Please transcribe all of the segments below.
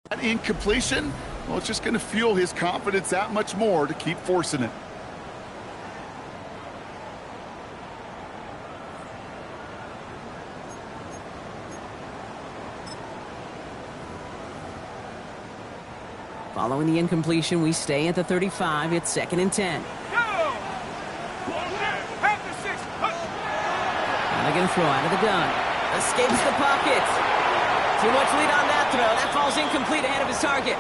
That incompletion, well, it's just going to fuel his confidence that much more to keep forcing it. Following the incompletion, we stay at the 35. It's 2nd and 10. Now they're going to throw out of the gun. Escapes the pocket. Too much lead on that throw. That falls incomplete ahead of his target.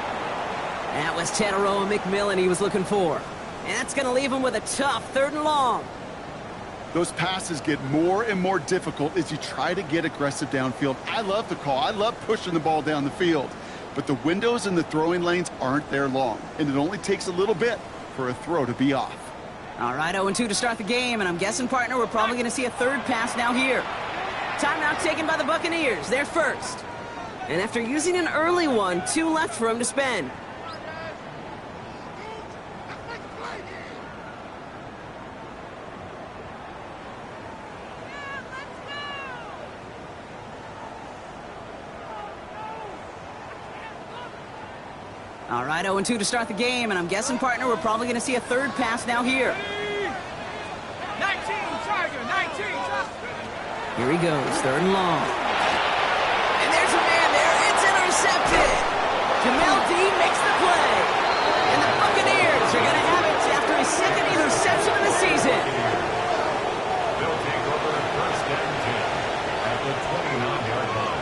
That was Tataroa McMillan he was looking for. And that's going to leave him with a tough 3rd and long. Those passes get more and more difficult as you try to get aggressive downfield. I love the call. I love pushing the ball down the field. But the windows in the throwing lanes aren't there long, and it only takes a little bit for a throw to be off. All right, 0-2 to start the game, and I'm guessing, partner, we're probably going to see a 3rd pass now here. Timeout taken by the Buccaneers. They're first. And after using an early one, 2 left for him to spend. All right, 0-2 to start the game, and I'm guessing, partner, we're probably going to see a 3rd pass now here. 19, Tiger, 19. Here he goes, 3rd and long. And there's a man there. It's intercepted. Jamel D makes the play. And the Buccaneers are going to have it after his 2nd interception of the season. They'll take over 1st and 10 at the 29-yard line.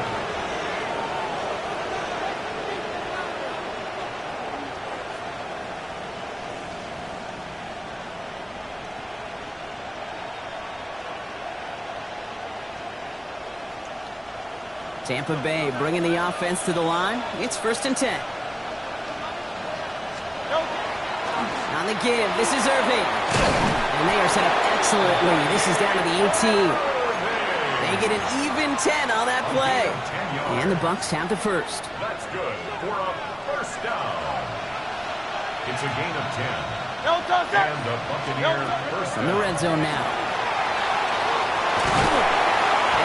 Tampa Bay bringing the offense to the line. It's 1st and 10. On the give, this is Irving. And they are set up excellently. This is down to the 18. They get an even 10 on that play. And the Bucs have the first. That's good for a 1st down. It's a gain of 10. And the Buccaneers first From the red zone now.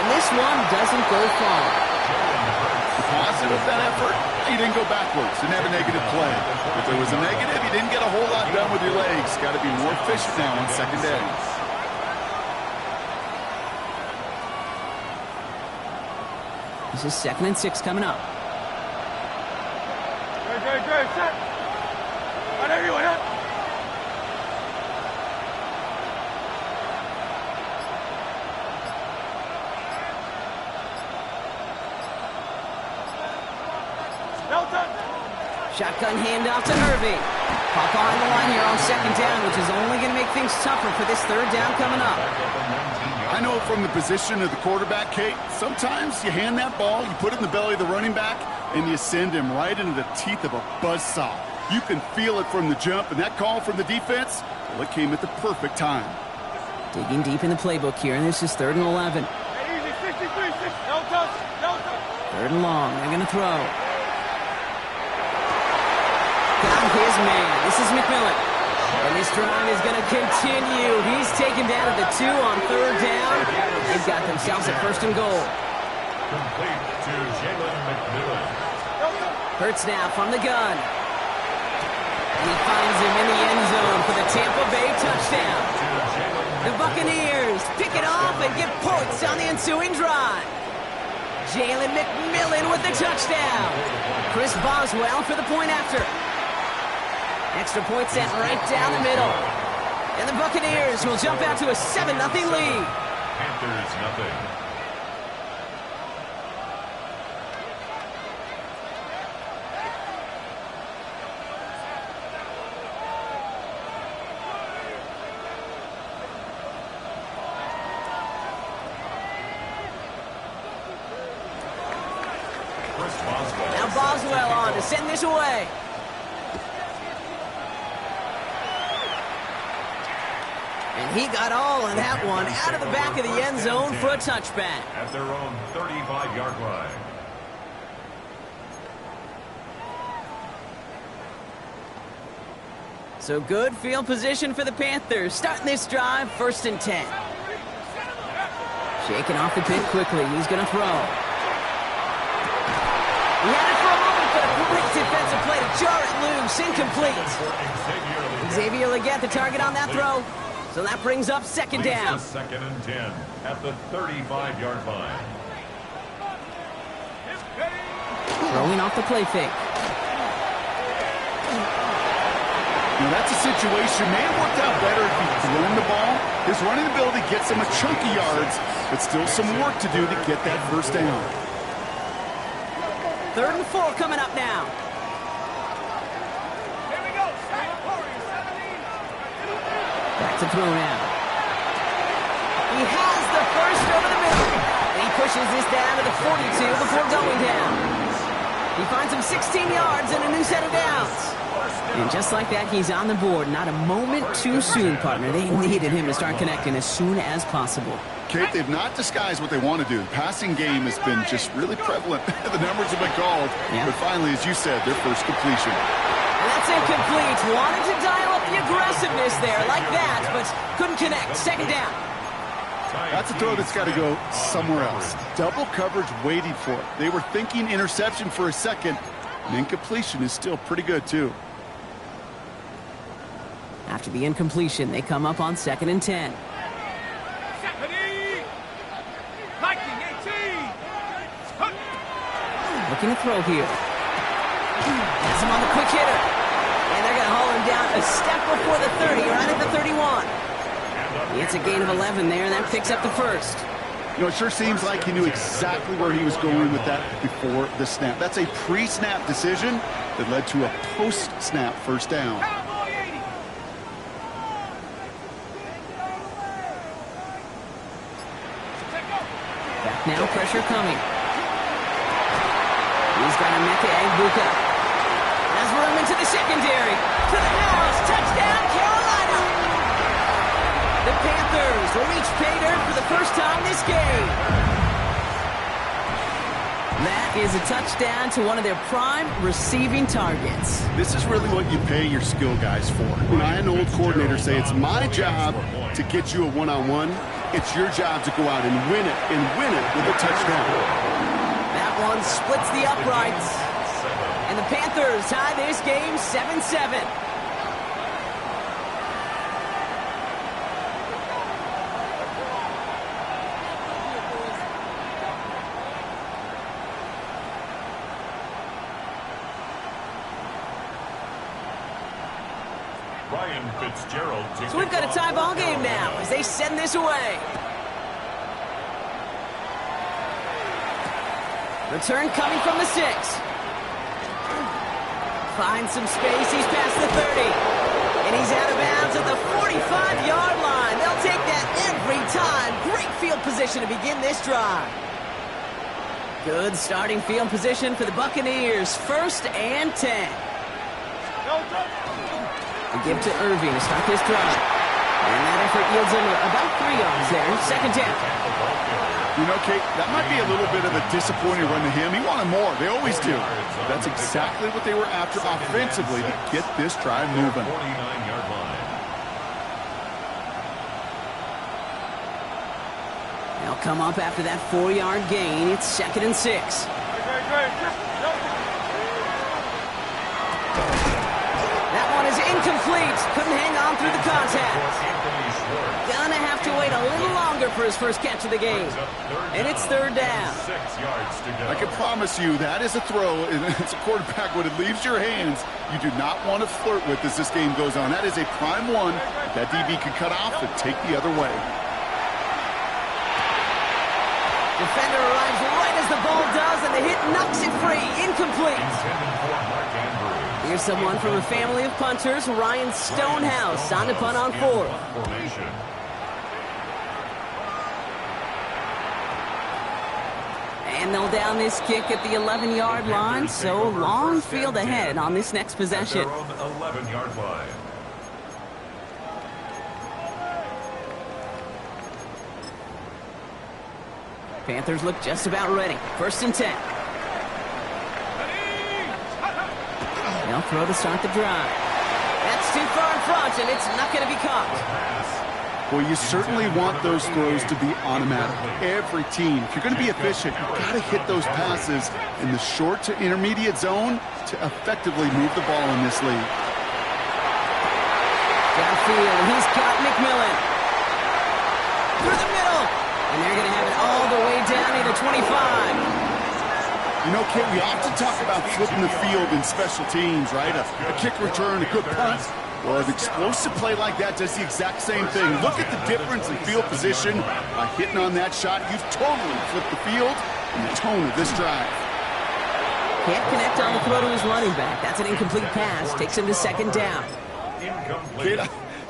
And this one doesn't go far. Positive that effort. You didn't go backwards. Didn't have a negative play. If there was a negative, you didn't get a whole lot done with your legs. Got to be more efficient now on 2nd down. This is 2nd and 6 coming up. Good, set. On everyone, up. Shotgun handoff to Irving. Pop on the line here on 2nd down, which is only going to make things tougher for this 3rd down coming up. I know from the position of the quarterback, Kate, sometimes you hand that ball, you put it in the belly of the running back, and you send him right into the teeth of a buzzsaw. You can feel it from the jump, and that call from the defense, well, it came at the perfect time. Digging deep in the playbook here, and this is 3rd and 11. Easy, 63, 6. No touch, no touch. 3rd and long, they're going to throw. Got his man. This is McMillan. And this drive is going to continue. He's taken down at the 2 on 3rd down. They've got themselves a 1st and goal. complete to Jalen McMillan. Hurts now from the gun. And he finds him in the end zone for the Tampa Bay touchdown. The Buccaneers pick it off and get points on the ensuing drive. Jalen McMillan with the touchdown. Chris Boswell for the point after. Extra point set right down the middle. And the Buccaneers will jump out to a 7-0 lead. Panthers nothing. Now Boswell on to send this away. And he got all of that one out of the back of the end zone for a touchback. At their own 35-yard line. So good field position for the Panthers. Starting this drive, 1st and 10. Shaking off the pit quickly. He's going to throw. He had it for a moment, but a great defensive play to jar it loose. Incomplete. Xavier Leggett, the target on that throw. So that brings up second down. Second and 10 at the 35-yard line. Throwing off the play fake. Now that's a situation may have worked out better if he'd thrown the ball. His running ability gets him a chunky yards, but still some work to do to get that first down. 3rd and 4 coming up now. Here we go. Back to throw now. He has the first over the middle. And he pushes this down to the 42 before going down. He finds him 16 yards and a new set of downs. And just like that, he's on the board. Not a moment too soon, partner. They needed him to start connecting as soon as possible. Kate, they've not disguised what they want to do. The passing game has been just really prevalent. The numbers have been called. Yeah. But finally, as you said, their first completion. That's incomplete. Wanted to dial up the aggressiveness there like that, but couldn't connect. Second down. That's a throw that's got to go somewhere else. Double coverage waiting for it. They were thinking interception for a second. And incompletion is still pretty good, too. After the incompletion, they come up on 2nd and 10. Looking to throw here. Has him on the quick hitter. And they're going to haul him down a step before the 30, right at the 31. It's a gain of 11 there, and that picks up the first. You know, it sure seems like he knew exactly where he was going with that before the snap. That's a pre-snap decision that led to a post-snap first down. Back now, pressure coming. He's got Emeka Egbuka. Has room into the secondary. To the house. Touchdown, Carolina. The Panthers will reach pay dirt for the first time this game. That is a touchdown to one of their prime receiving targets. This is really what you pay your skill guys for. You know, I had an old coordinator say, it's my job to get you a one-on-one. It's your job to go out and win it with a touchdown. That one splits the uprights. And the Panthers tie this game 7-7. So we've got a tie ball game now as they send this away. Return coming from the 6. Finds some space. He's past the 30. And he's out of bounds at the 45-yard line. They'll take that every time. Great field position to begin this drive. Good starting field position for the Buccaneers. 1st and 10. They give to Irving to start this drive. And that effort yields him about 3 yards there. Second down. You know, Kate, that might be a little bit of a disappointing run to him. He wanted more. They always do. That's exactly what they were after offensively to get this drive moving. They'll come up after that 4-yard gain. It's 2nd and 6. That one is incomplete. Couldn't hang on through the contact. Gonna have to wait a little longer for his first catch of the game. And it's 3rd down. I can promise you that is a throw, and as a quarterback, when it leaves your hands, you do not want to flirt with as this game goes on. That is a prime one that DB can cut off and take the other way. Defender arrives right as the ball does, and the hit knocks it free. Incomplete. Here's someone from a family of punters, Ryan Stonehouse, on to punt on 4th. And they'll down this kick at the 11-yard line, so long field ahead on this next possession. 11-yard line. Panthers look just about ready. 1st and 10. They'll throw to start the drive. That's too far in front, and it's not going to be caught. Well, you certainly want those throws to be automatic. Every team, if you're going to be efficient, you've got to hit those passes in the short to intermediate zone to effectively move the ball in this league. Downfield, he's got McMillan. Through the middle. And they're going to have it all the way down to the 25. You know, Kate, we often talk about flipping the field in special teams, right? A kick return, a good punt. Well, an explosive play like that does the exact same thing. Look at the difference in field position. By hitting on that shot, you've totally flipped the field and the tone of this drive. Can't connect on the throw to his running back. That's an incomplete pass. Takes him to second down.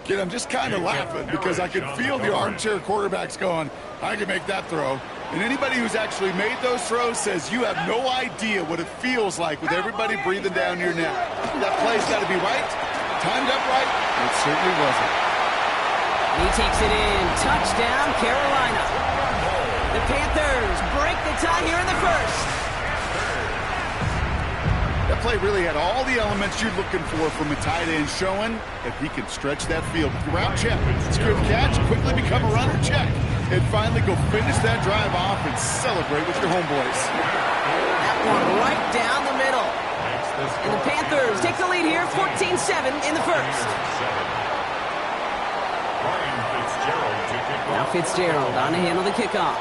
Kid, I'm just kind of laughing because I can feel the armchair quarterbacks going, I can make that throw. And anybody who's actually made those throws says you have no idea what it feels like with everybody breathing down your neck. That play's got to be right, timed up right. It certainly wasn't. He takes it in. Touchdown, Carolina. The Panthers break the tie here in the first. That play really had all the elements you're looking for from a tight end, showing that he can stretch that field. Route check, secure the catch, quickly become a runner, check. And finally go finish that drive off and celebrate with your homeboys. That one right down the middle. And the Panthers take the lead here, 14-7 in the first. Now Fitzgerald on to handle the kickoff.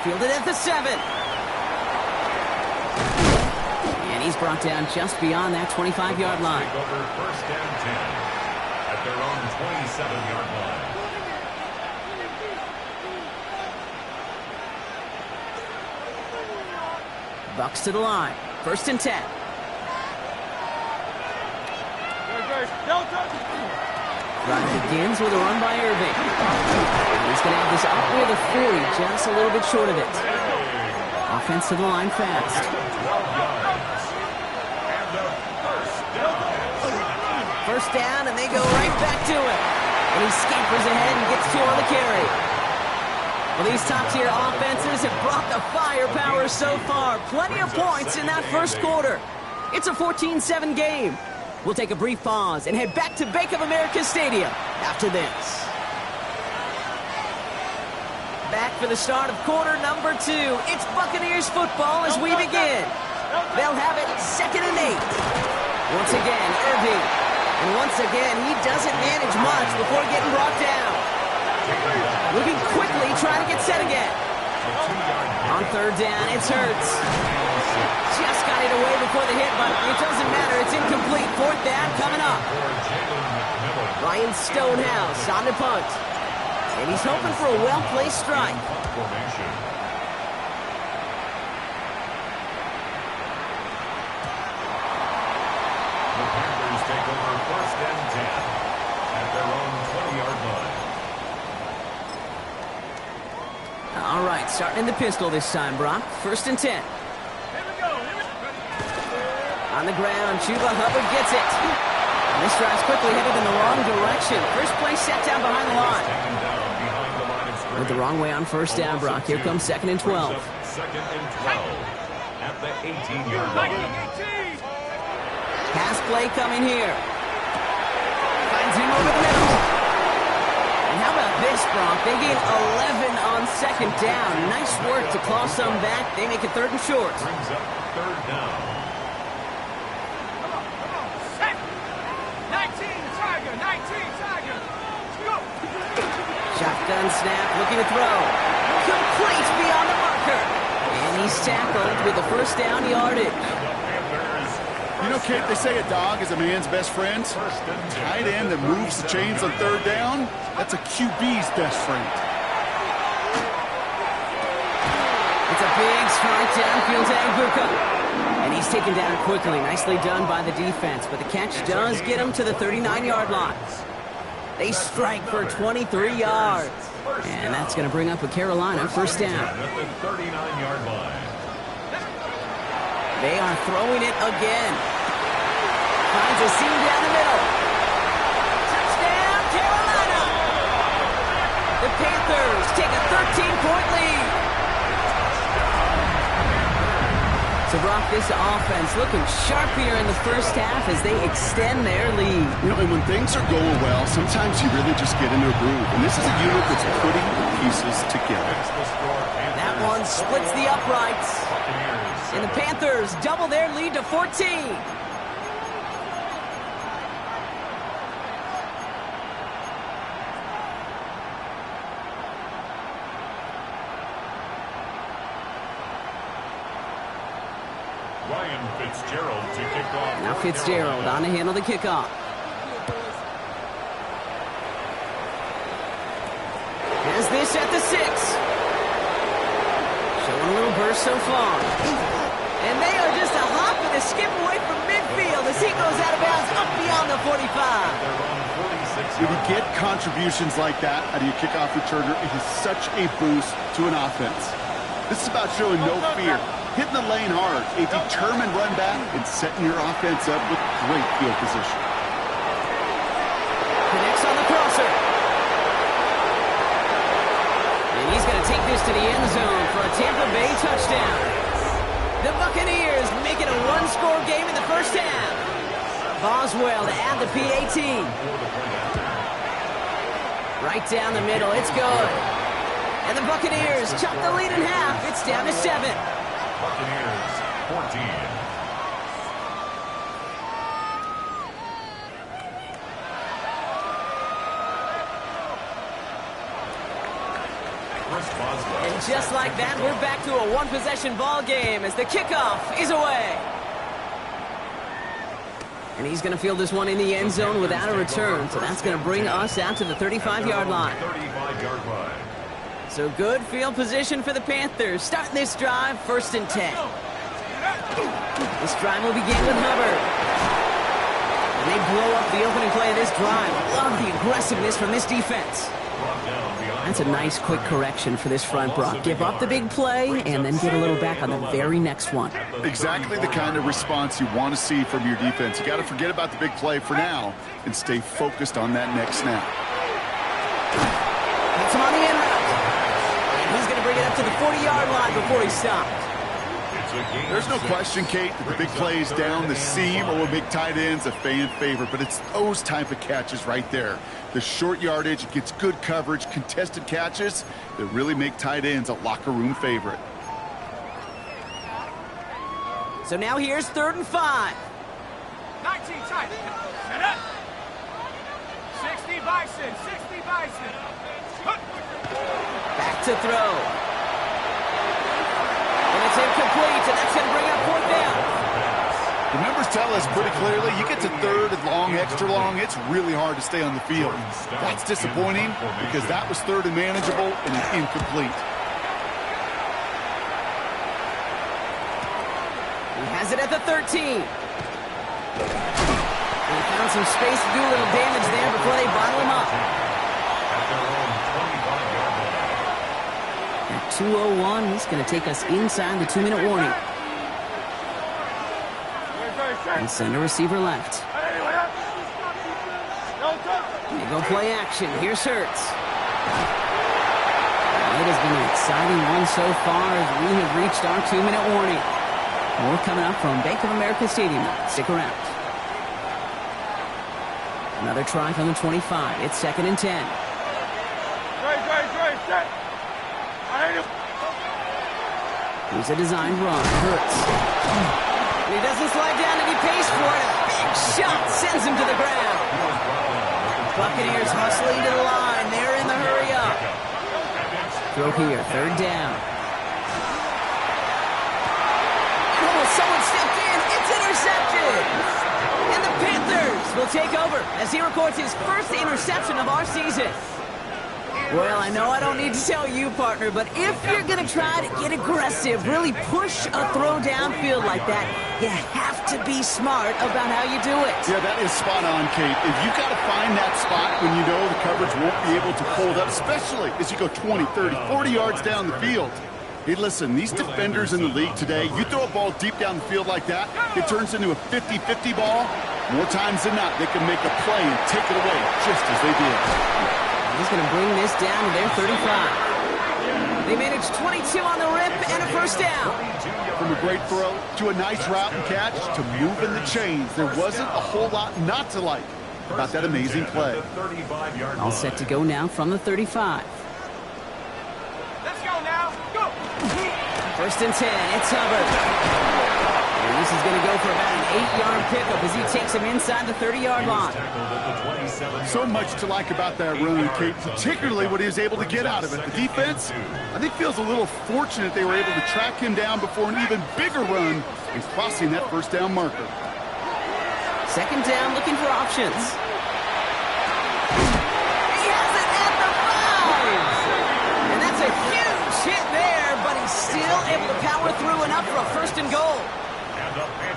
Fielded at the 7. And he's brought down just beyond that 25-yard line. Over first and 10 at their own 27-yard line. Bucks to the line. First and 10. Drive begins with a run by Irving. He's going to have this up near the 40, just a little bit short of it. Offense to the line fast. First down, and they go right back to him. And he scampers ahead and gets 2 on the carry. Well, these top-tier offenses have brought the firepower so far. Plenty of points in that first quarter. It's a 14-7 game. We'll take a brief pause and head back to Bank of America Stadium after this. Back for the start of quarter number 2. It's Buccaneers football as we begin. They'll have it 2nd and 8. Once again, Irving. And once again, he doesn't manage much before getting brought down. Looking quickly, trying to get set again. On third down, it's Hurts. Just got it away before the hit, but it doesn't matter. It's incomplete. Fourth down coming up. Ryan Stonehouse on the punt. And he's hoping for a well-placed strike. The Panthers take over first and 10 at their own 20-yard line. All right, starting in the pistol this time, Brock. First and 10. On the ground, Chuba Hubbard gets it. And this drive's quickly headed in the wrong direction. First play set down behind the line. Went the wrong way on first down, Brock. Here comes 2nd and 12. 2nd and 12 at the 18-yard line. Pass play coming here. Finds him over the middle. And how about this, Brock? They gain 11 on 2nd down. Nice work to claw some back. They make it 3rd and short. Brings up 3rd down. Shotgun snap, looking to throw. Complete beyond the marker. And he's tackled with the first down yardage. You know, Kate, they say a dog is a man's best friend. Tight end that moves the chains on third down, that's a QB's best friend. It's a big strike downfield to Ibuka. And he's taken down quickly. Nicely done by the defense. But the catch does get him to the 39-yard line. They strike for 23 yards. And that's going to bring up a Carolina first down. At the 39-yard line. They are throwing it again. Finds a seam down the middle. Touchdown, Carolina! The Panthers take a 13-point lead. So Brock, this offense looking sharp here in the first half as they extend their lead. You know, and when things are going well, sometimes you really just get into a groove. And this is a unit that's putting the pieces together. That one splits the uprights. And the Panthers double their lead to 14. Fitzgerald to kick off. Now Fitzgerald on to handle the kickoff. Has this at the 6. Showing a little burst so far. And they are just a hop and a skip away from midfield as he goes out of bounds up beyond the 45. When you get contributions like that out of your kickoff returner, it is such a boost to an offense. This is about showing no fear. Hitting the lane hard, a determined run back, and setting your offense up with great field position. Connects on the crosser. And he's going to take this to the end zone for a Tampa Bay touchdown. The Buccaneers make it a one-score game in the first half. Boswell to add the PAT. Right down the middle, it's good. And the Buccaneers chop the lead in half. It's down to 7. Buccaneers 14. And just like that, we're back to a one-possession ball game as the kickoff is away. And he's going to field this one in the end zone without a return, so that's going to bring us out to the 35-yard line. 35-yard line. So good field position for the Panthers. Starting this drive, 1st and 10. This drive will begin with Hubbard. And they blow up the opening play of this drive. Love the aggressiveness from this defense. That's a nice quick correction for this front, Brock. Give up the big play and then get a little back on the very next one. Exactly the kind of response you want to see from your defense. You got to forget about the big play for now and stay focused on that next snap. Hits him on the end route. And he's going to bring it up to the 40-yard line before he stopped. There's no question, Kate, that the big plays down the seam or will make tight ends a fan favorite, but it's those type of catches right there. The short yardage, it gets good coverage, contested catches that really make tight ends a locker room favorite. So now here's 3rd and 5. 19 tight. Set up. 60 Bison. 60 Bison. Back to throw. And it's incomplete, and that's going to bring up 4th down. The numbers tell us pretty clearly, you get to 3rd and long, extra long, it's really hard to stay on the field. That's disappointing because that was 3rd and manageable and an incomplete. He has it at the 13. He found some space to do a little damage there before they bottle him up. At 2:01, he's going to take us inside the 2-minute warning. And send a receiver left. They go play action. Here's Hurts. It has been an exciting one so far as we have reached our 2-minute warning. More coming up from Bank of America Stadium. Stick around. Another try from the 25. It's 2nd and 10. Here's a designed run. Hurts. And he doesn't slide down and he pays for it. A big shot sends him to the ground. Buccaneers hustling to the line. They're in the hurry up. Throw here. 3rd down. Oh, someone stepped in. It's intercepted. And the Panthers will take over as he records his first interception of our season. Well, I know I don't need to tell you, partner, but if you're going to try to get aggressive, really push a throw downfield like that, you have to be smart about how you do it. Yeah, that is spot on, Kate. If you've got to find that spot when you know the coverage won't be able to hold up, especially as you go 20, 30, 40 yards down the field. Hey, listen, these defenders in the league today, you throw a ball deep down the field like that, it turns into a 50-50 ball. More times than not, they can make a play and take it away just as they did. He's going to bring this down to their 35. They managed 22 on the rip and a first down. From a great throw to a nice route and catch to moving the chains, there wasn't a whole lot not to like about that amazing play. All set to go now from the 35. Let's go now. Go. First and 10. It's Hubbard. And this is going to go for about an 8-yard pickup as he takes him inside the 30-yard line. So much to like about that run, Kate, particularly what he was able to get out of it. The defense, I think, feels a little fortunate they were able to track him down before an even bigger run and crossing that first down marker. Second down, looking for options. He has it at the 5! And that's a huge hit there, but he's still able to power through enough for a first and goal.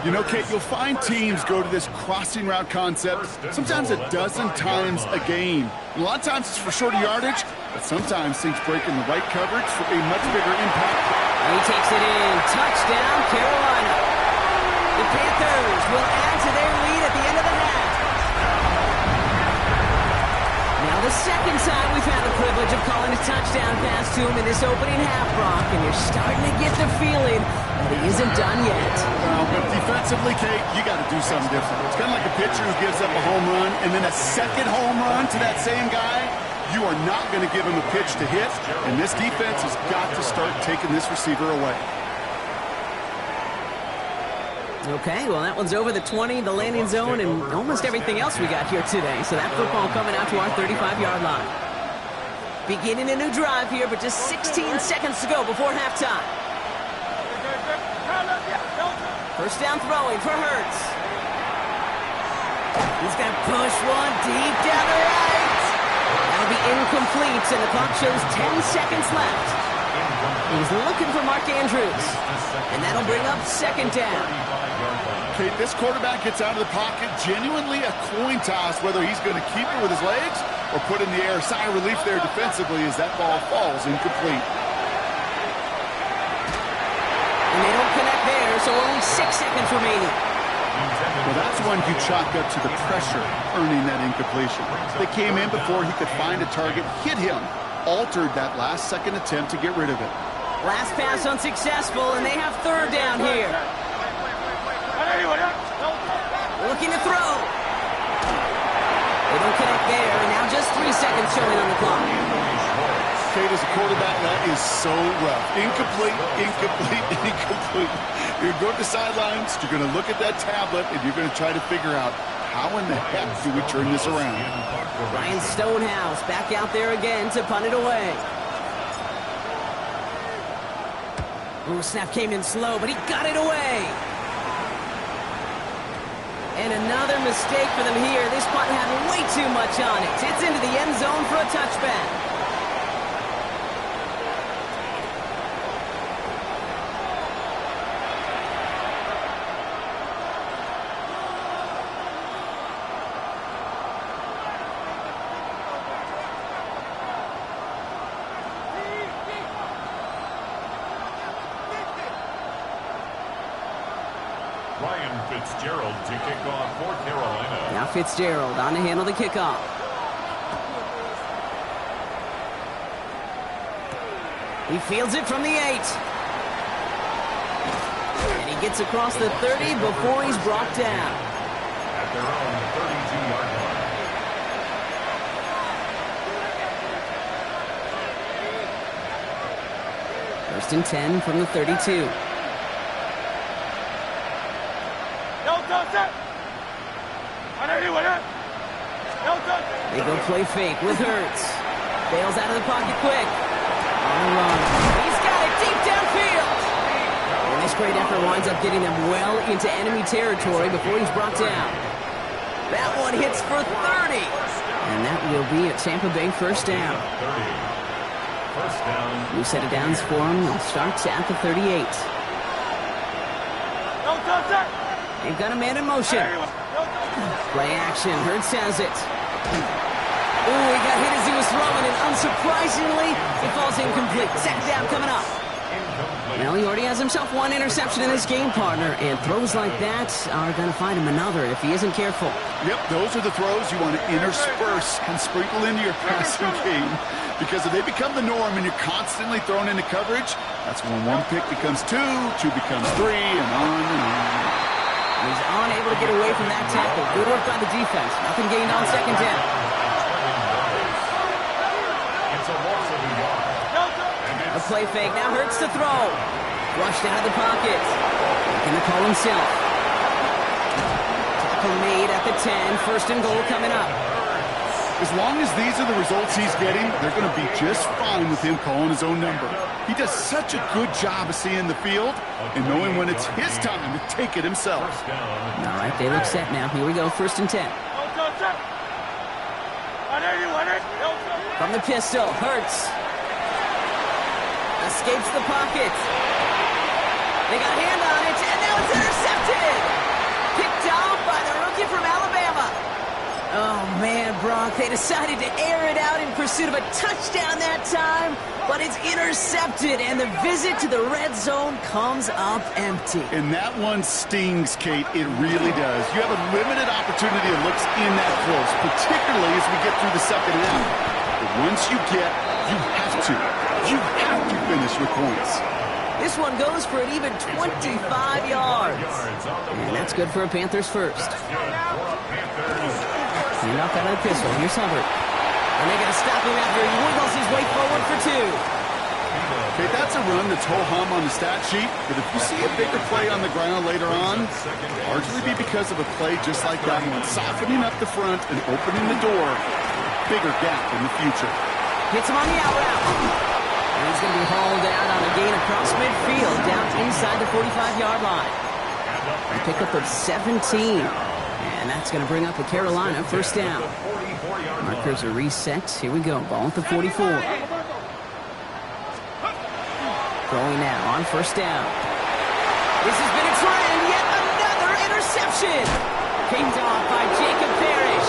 You know, Kate, you'll find teams go to this crossing route concept sometimes a dozen times a game. And a lot of times it's for shorter yardage, but sometimes things break in the right coverage for a much bigger impact. He takes it in. Touchdown, Carolina. The Panthers will add to their lead at the end of the half. Now the second time we've had the privilege of calling a touchdown pass to him in this opening half, Brock, and you're starting to get the feeling that he isn't done yet. But defensively, Kate, you got to do something different. It's kind of like a pitcher who gives up a home run and then a second home run to that same guy. You are not going to give him a pitch to hit, and this defense has got to start taking this receiver away. Okay, well, that one's over the 20, the landing zone, and almost everything else we got here today. So that football coming out to our 35-yard line. Beginning a new drive here, but just 16 seconds to go before halftime. First down throwing for Hurts. He's going to push one deep down the right. That'll be incomplete, and the clock shows 10 seconds left. He's looking for Mark Andrews, and that'll bring up second down. Okay, this quarterback gets out of the pocket, genuinely a coin toss whether he's going to keep it with his legs or put in the air. Sigh of relief there defensively as that ball falls incomplete. And they don't connect there, so only 6 seconds remaining. Well, that's one you chalk up to the pressure earning that incompletion. They came in before he could find a target, hit him, altered that last-second attempt to get rid of it. Last pass unsuccessful, and they have third down here. Looking to throw. They don't connect there, and now just 3 seconds showing on the clock. Kate, as a quarterback, that is so rough. Incomplete, incomplete, incomplete. You're going to the sidelines, you're going to look at that tablet, and you're going to try to figure out how in the heck do we turn this around. Ryan Stonehouse back out there again to punt it away. Ooh, snap came in slow, but he got it away. And another mistake for them here. This punt had way too much on it. It's into the end zone for a touchback. Fitzgerald to kick off for Carolina. Now Fitzgerald on to handle the kickoff. He fields it from the 8. And he gets across the 30 before he's brought down. At their own 32-yard line. First and 10 from the 32. They go play fake with Hurts. Bails out of the pocket quick. On the run. He's got it deep downfield. And this great effort winds up getting him well into enemy territory before he's brought down. That one hits for 30. And that will be a Tampa Bay first down. First down. New set of downs for him. It starts at the 38. They've got a man in motion. Play action. Hurts has it. Ooh, he got hit as he was throwing, and unsurprisingly, it falls incomplete. Second down coming up. Well, he already has himself one interception in this game, partner, and throws like that are going to find him another if he isn't careful. Yep, those are the throws you want to intersperse and sprinkle into your passing game, because if they become the norm and you're constantly thrown into coverage, that's when one pick becomes two becomes three, and on and on. He's unable to get away from that tackle. Good work by the defense. Nothing gained on second down. It's a loss of a yard. A play fake. Now Hurts to throw. Rushed out of the pocket. Making the call himself. Tackle made at the 10. First and goal coming up. As long as these are the results he's getting, they're going to be just fine with him calling his own number. He does such a good job of seeing the field and knowing when it's his time to take it himself. All right, they look set now. Here we go, 1st and 10. From the pistol, Hurts. Escapes the pocket. They got a hand on it, and now it's intercepted. Picked off by the rookie from Alabama. Oh, man, Brock, they decided to air it out in pursuit of a touchdown that time, but it's intercepted, and the visit to the red zone comes up empty. And that one stings, Kate. It really does. You have a limited opportunity that looks in that close, particularly as we get through the second half. But once you have to finish with points. This one goes for an even 25 yards. And that's good for a Panthers first. Knock out of the pistol. Here's Hubbard. And they're going to stop him after he wiggles his way forward for 2. Okay, that's a run that's ho-hum on the stat sheet, but if you see a bigger play on the ground later on, it'll largely be because of a play just like that one, softening up the front and opening the door for a bigger gap in the future. Hits him on the out route. And he's going to be hauled out on a gain across midfield, down inside the 45-yard line. A pickup of 17. And that's going to bring up a Carolina first down. Markers are reset. Here we go. Ball at the 44. Throwing now on first down. This has been a trend. Yet another interception. Picked off by Jacob Parrish.